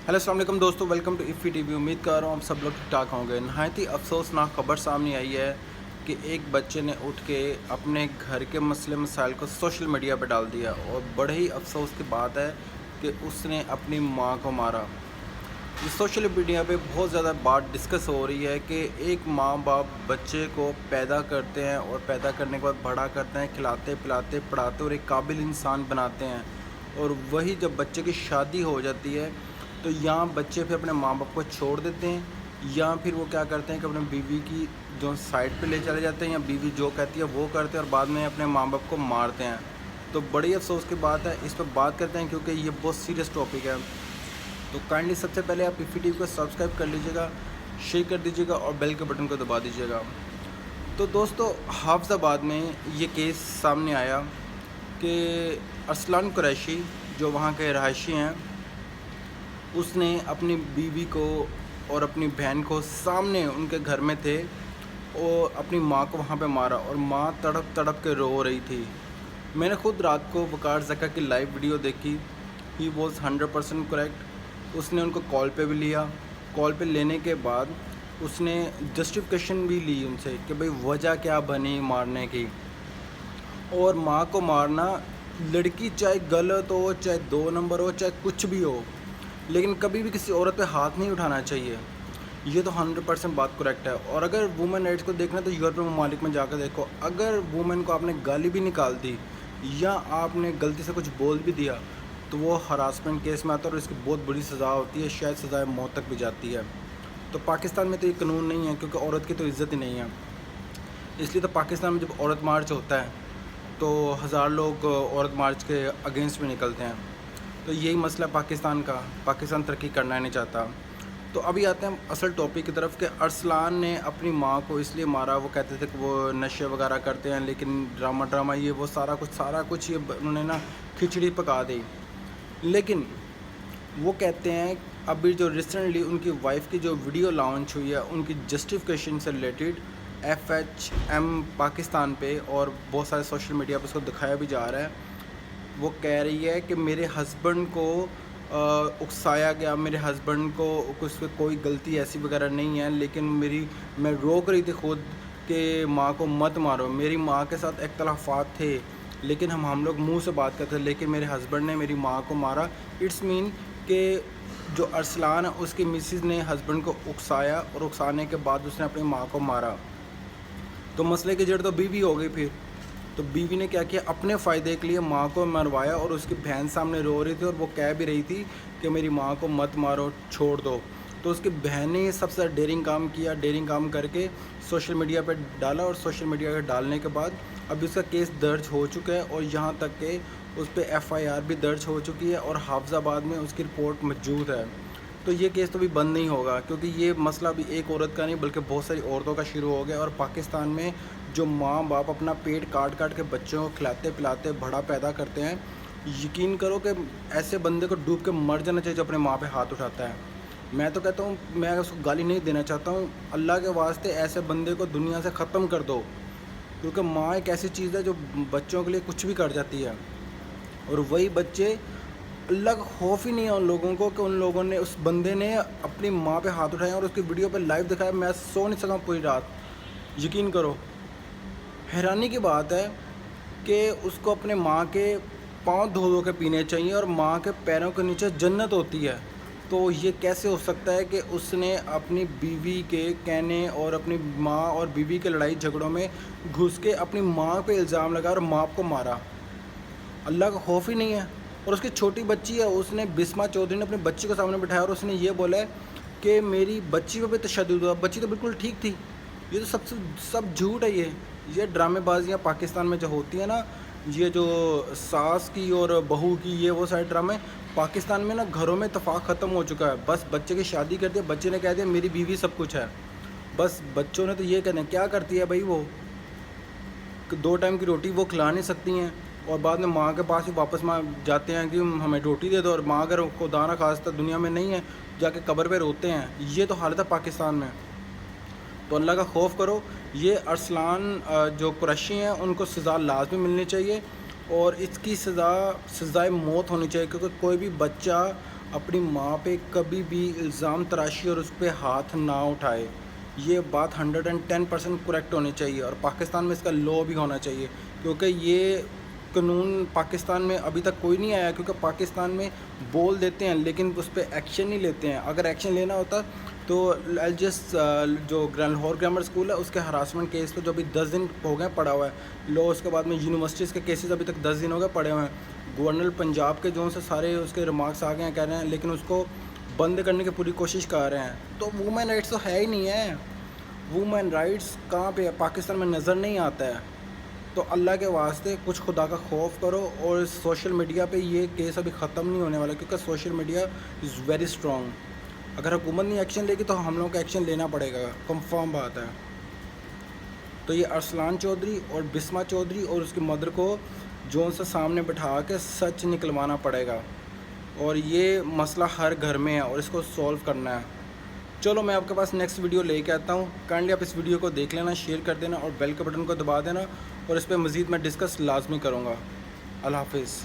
Hello अस्सलाम वालेकुम दोस्तों, वेलकम टू इफ़ी टीवी। उम्मीद कर रहा हूँ आप सब लोग ठीक ठाक होंगे। नहायत ही अफसोसनाक खबर सामने आई है कि एक बच्चे ने उठ के अपने घर के मसले मसाइल को सोशल मीडिया पर डाल दिया और बड़े ही अफसोस की बात है कि उसने अपनी माँ को मारा। ये सोशल मीडिया पे बहुत ज़्यादा बात डिस्कस हो रही है कि एक माँ बाप बच्चे को पैदा करते हैं और पैदा करने के बाद बड़ा करते हैं, खिलाते पिलाते पढ़ाते और एक काबिल इंसान बनाते हैं, और वही जब बच्चे की शादी हो जाती है तो यहाँ बच्चे फिर अपने माँ बाप को छोड़ देते हैं, या फिर वो क्या करते हैं कि अपने बीवी की जो साइड पे ले चले जाते हैं, या बीवी जो कहती है वो करते हैं और बाद में अपने माँ बाप को मारते हैं। तो बड़ी अफसोस की बात है, इस पर बात करते हैं क्योंकि ये बहुत सीरियस टॉपिक है। तो काइंडली सबसे पहले आप इफ़ी टीवी को सब्सक्राइब कर लीजिएगा, शेयर कर दीजिएगा और बेल के बटन को दबा दीजिएगा। तो दोस्तों, हाफिज़ाबाद में ये केस सामने आया कि अरसलान कुरैशी जो वहाँ के रहायशी हैं, उसने अपनी बीवी को और अपनी बहन को सामने उनके घर में थे और अपनी माँ को वहाँ पे मारा, और माँ तड़प तड़प के रो रही थी। मैंने खुद रात को वकार ज़का की लाइव वीडियो देखी। He was 100% correct. उसने उनको कॉल पे भी लिया। कॉल पे लेने के बाद उसने जस्टिफिकेशन भी ली उनसे कि भाई वजह क्या बनी मारने की। और माँ को मारना, लड़की चाहे गलत हो, चाहे 2 नंबर हो, चाहे कुछ भी हो, लेकिन कभी भी किसी औरत पे हाथ नहीं उठाना चाहिए। ये तो 100% बात करेक्ट है। और अगर वुमेन राइट्स को देखना तो यूरोपीय ममालिक में जाकर देखो, अगर वुमेन को आपने गाली भी निकाल दी या आपने गलती से कुछ बोल भी दिया तो वो हरासमेंट केस में आता है और इसकी बहुत बड़ी सज़ा होती है, शायद सज़ाए मौत तक भी जाती है। तो पाकिस्तान में तो ये कानून नहीं है क्योंकि औरत की तो इज़्ज़त ही नहीं है। इसलिए तो पाकिस्तान में जब औरत मार्च होता है तो 1000 लोग औरत मार्च के अगेंस्ट में निकलते हैं। तो यही मसला पाकिस्तान का, पाकिस्तान तरक्की करना नहीं चाहता। तो अभी आते हैं असल टॉपिक की तरफ कि अरसलान ने अपनी माँ को इसलिए मारा, वो कहते थे कि वो नशे वगैरह करते हैं, लेकिन ड्रामा ये वो सारा कुछ ये उन्होंने ना खिचड़ी पका दी। लेकिन वो कहते हैं अभी जो रिसेंटली उनकी वाइफ की जो वीडियो लॉन्च हुई है उनकी जस्टिफिकेशन से रिलेटेड FHM पाकिस्तान पे और बहुत सारे सोशल मीडिया पर उसको दिखाया भी जा रहा है। वो कह रही है कि मेरे हस्बैंड को उकसाया गया, मेरे हस्बैंड को उसकी कोई गलती ऐसी वगैरह नहीं है, लेकिन मैं रोक रही थी खुद कि माँ को मत मारो। मेरी माँ के साथ इख्तलाफात थे लेकिन हम लोग मुंह से बात करते थे, लेकिन मेरे हस्बैंड ने मेरी माँ को मारा। इट्स मीन कि जो अरसलान है उसकी मिसिज़ ने हस्बैंड को उकसाया और उकसाने के बाद उसने अपनी माँ को मारा। तो मसले की जड़ तो बीवी हो गई। फिर तो बीवी ने क्या किया, अपने फ़ायदे के लिए माँ को मरवाया, और उसकी बहन सामने रो रही थी और वो कह भी रही थी कि मेरी माँ को मत मारो, छोड़ दो। तो उसकी बहन ने सबसे ज़्यादा डेयरिंग काम किया, डेयरिंग काम करके सोशल मीडिया पर डाला, और सोशल मीडिया पर डालने के बाद अभी उसका केस दर्ज हो चुका है और यहाँ तक कि उस पर FIR भी दर्ज हो चुकी है और हाफिज़ाबाद में उसकी रिपोर्ट मौजूद है। तो ये केस तो भी बंद नहीं होगा क्योंकि ये मसला भी एक औरत का नहीं बल्कि बहुत सारी औरतों का शुरू हो गया। और पाकिस्तान में जो माँ बाप अपना पेट काट काट के बच्चों को खिलाते पिलाते बड़ा पैदा करते हैं, यकीन करो कि ऐसे बंदे को डूब के मर जाना चाहिए जो अपने माँ पे हाथ उठाता है। मैं तो कहता हूँ, मैं उसको गाली नहीं देना चाहता हूँ, अल्लाह के वास्ते ऐसे बंदे को दुनिया से ख़त्म कर दो, क्योंकि माँ एक ऐसी चीज़ है जो बच्चों के लिए कुछ भी कर जाती है। और वही बच्चे, अल्लाह का खौफ ही नहीं है उन लोगों को कि उन लोगों ने, उस बंदे ने अपनी माँ पे हाथ उठाया और उसकी वीडियो पे लाइव दिखाया। मैं सो नहीं सका पूरी रात, यकीन करो। हैरानी की बात है कि उसको अपने माँ के पाँव धो धो के पीने चाहिए और माँ के पैरों के नीचे जन्नत होती है। तो ये कैसे हो सकता है कि उसने अपनी बीवी के कहने और अपनी माँ और बीवी के लड़ाई झगड़ों में घुस के अपनी माँ पे इल्ज़ाम लगाया और माँ को मारा। अल्लाह का खौफ ही नहीं है। और उसकी छोटी बच्ची है, उसने बिस्मा चौधरी ने अपनी बच्ची को सामने बिठाया और उसने ये बोला है कि मेरी बच्ची पे भी तशद्दुद हुआ। बच्ची तो बिल्कुल ठीक थी। ये तो सब झूठ है। ये ड्रामेबाजियाँ पाकिस्तान में जो होती है ना, ये जो सास की और बहू की, ये वो सारे ड्रामे पाकिस्तान में ना, घरों में इत्तेफाक ख़त्म हो चुका है। बस बच्चे की शादी कर दी, बच्चे ने कह दिया मेरी बीवी सब कुछ है। बस बच्चों ने तो ये कहना, क्या करती है भाई वो, 2 टाइम की रोटी वो खिला नहीं सकती हैं और बाद में माँ के पास ही वापस माँ जाते हैं कि हमें रोटी दे दो, और माँ अगर खुदा ना खास्ता दुनिया में नहीं है जाके कब्र पे रोते हैं। ये तो हालत है पाकिस्तान में। तो अल्लाह का खौफ करो। ये अरसलान जो कुरैशी हैं उनको सज़ा लाजमी मिलनी चाहिए और इसकी सज़ाए मौत होनी चाहिए, क्योंकि कोई भी बच्चा اپنی ماں پہ کبھی بھی الزام تراشی اور اس پہ ہاتھ نہ اٹھائے. یہ بات 110% کریکٹ ہونی چاہیے, اور پاکستان میں اس کا لا بھی ہونا چاہیے, کیونکہ یہ قانون پاکستان میں ابھی تک کوئی نہیں آیا, کیونکہ پاکستان میں بول دیتے ہیں لیکن اس پہ ایکشن نہیں لیتے ہیں. اگر ایکشن لینا ہوتا تو ایل جی ایس جو لاہور گرامر اسکول ہے اس کے ہراسمنٹ کیس پہ جو ابھی 10 دن ہو گئے پڑا ہوا ہے لا, اس کے بعد میں یونیورسٹیز کے کیسز ابھی تک 10 دن ہو گئے پڑے ہوئے ہیں. گورنر پنجاب کے جو سے سارے اس کے ریمارکس آ گئے ہیں کہہ رہے ہیں, لیکن اس کو بند کرنے کی پوری کوشش کر رہے ہیں. تو وومن رائٹس تو ہے ہی نہیں ہے. وومن رائٹس کہاں پہ پاکستان میں نظر نہیں آتا ہے. تو اللہ کے واسطے کچھ خدا کا خوف کرو, اور سوشل میڈیا پہ یہ کیس ابھی ختم نہیں ہونے والا, کیونکہ social media is very strong. اگر حکومت نہیں ایکشن لے گی تو ہم لوگوں کو ایکشن لینا پڑے گا, کنفرم بات ہے. تو یہ ارسلان چودھری اور بسما چودھری اور اس کی مدر کو جو سے سامنے بٹھا کے سچ نکلوانا پڑے گا, اور یہ مسئلہ ہر گھر میں ہے اور اس کو سولو کرنا ہے. چلو میں آپ کے پاس نیکسٹ ویڈیو لے کے آتا ہوں. کائنڈلی آپ اس ویڈیو کو دیکھ لینا, شیئر کر دینا اور بیل کے بٹن کو دبا دینا, اور اس پہ مزید میں ڈسکس لازمی کروں گا. اللہ حافظ.